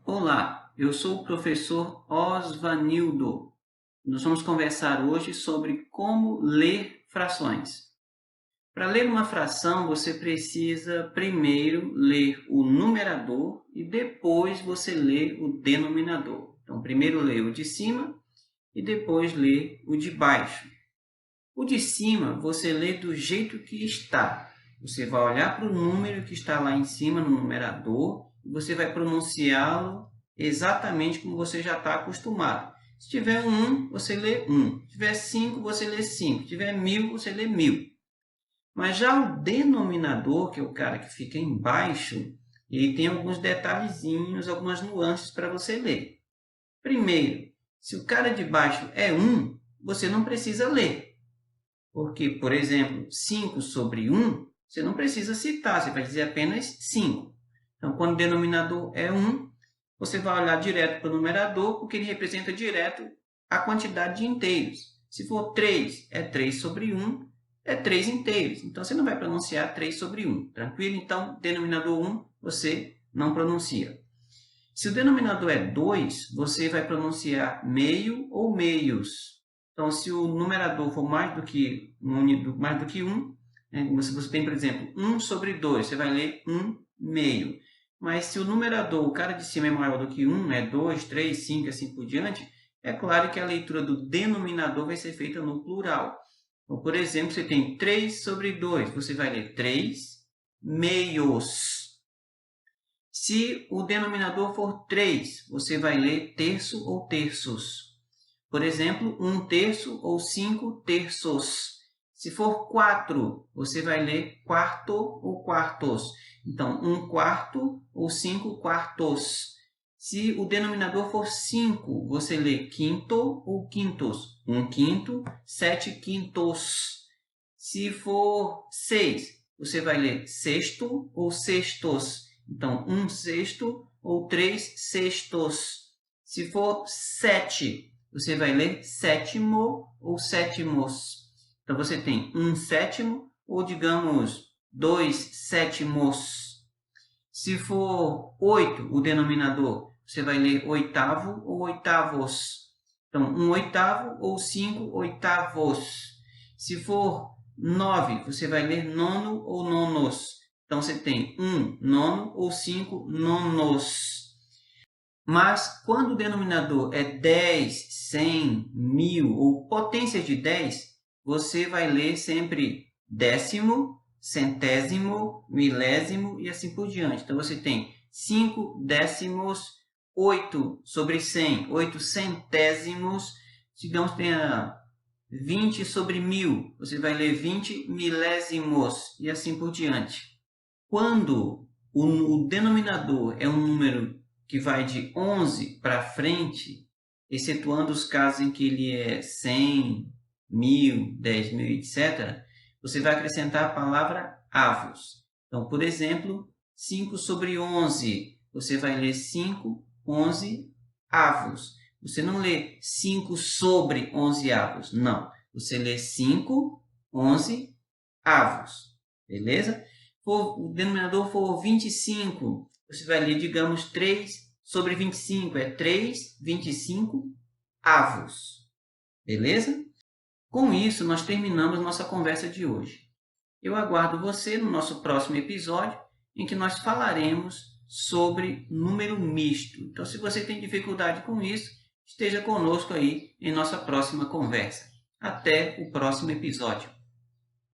Olá, eu sou o professor Osvanildo. Nós vamos conversar hoje sobre como ler frações. Para ler uma fração, você precisa primeiro ler o numerador e depois você lê o denominador. Então, primeiro lê o de cima e depois lê o de baixo. O de cima você lê do jeito que está. Você vai olhar para o número que está lá em cima no numerador e você vai pronunciá-lo exatamente como você já está acostumado. Se tiver um 1, você lê 1. Se tiver 5, você lê 5. Se tiver 1000, você lê 1000. Mas já o denominador, que é o cara que fica embaixo, ele tem alguns detalhezinhos, algumas nuances para você ler. Primeiro, se o cara de baixo é 1, você não precisa ler. Porque, por exemplo, 5 sobre 1, você não precisa citar, você vai dizer apenas 5. Então, quando o denominador é 1, você vai olhar direto para o numerador, porque ele representa direto a quantidade de inteiros. Se for 3, é 3 sobre 1, é 3 inteiros. Então, você não vai pronunciar 3 sobre 1. Tranquilo? Então, denominador 1, você não pronuncia. Se o denominador é 2, você vai pronunciar meio ou meios. Então, se o numerador for mais do que 1, né, você tem, por exemplo, 1 sobre 2, você vai ler 1 meio. Mas se o numerador, o cara de cima é maior do que 1, é 2, 3, 5, assim por diante, é claro que a leitura do denominador vai ser feita no plural. Então, por exemplo, você tem 3 sobre 2, você vai ler 3 meios. Se o denominador for 3, você vai ler terço ou terços. Por exemplo, 1 terço ou 5 terços. Se for 4, você vai ler quarto ou quartos. Então, 1 quarto ou 5 quartos. Se o denominador for 5, você lê quinto ou quintos. 1 quinto, 7 quintos. Se for 6, você vai ler sexto ou sextos. Então, 1 sexto ou 3 sextos. Se for 7, você vai ler sétimo ou sétimos. Então, você tem 1 sétimo ou, digamos, 2 sétimos. Se for 8, o denominador, você vai ler oitavo ou oitavos. Então, 1 oitavo ou 5 oitavos. Se for 9, você vai ler nono ou nonos. Então, você tem 1 nono ou 5 nonos. Mas, quando o denominador é 10, 100, 1000 ou potências de 10, você vai ler sempre décimo, centésimo, milésimo e assim por diante. Então, você tem 5 décimos, 8 sobre 100, 8 centésimos, digamos que tenha 20 sobre 1000, você vai ler 20 milésimos e assim por diante. Quando o denominador é um número que vai de 11 para frente, excetuando os casos em que ele é 100, 1000, 10.000, etc., você vai acrescentar a palavra avos. Então, por exemplo, 5 sobre 11, você vai ler 5, 11 avos. Você não lê 5 sobre 11 avos, não. Você lê 5, 11 avos, beleza? Se o denominador for 25, você vai ler, digamos, 3 sobre 25, é 3, 25 avos, beleza? Com isso, nós terminamos nossa conversa de hoje. Eu aguardo você no nosso próximo episódio, em que nós falaremos sobre número misto. Então, se você tem dificuldade com isso, esteja conosco aí em nossa próxima conversa. Até o próximo episódio.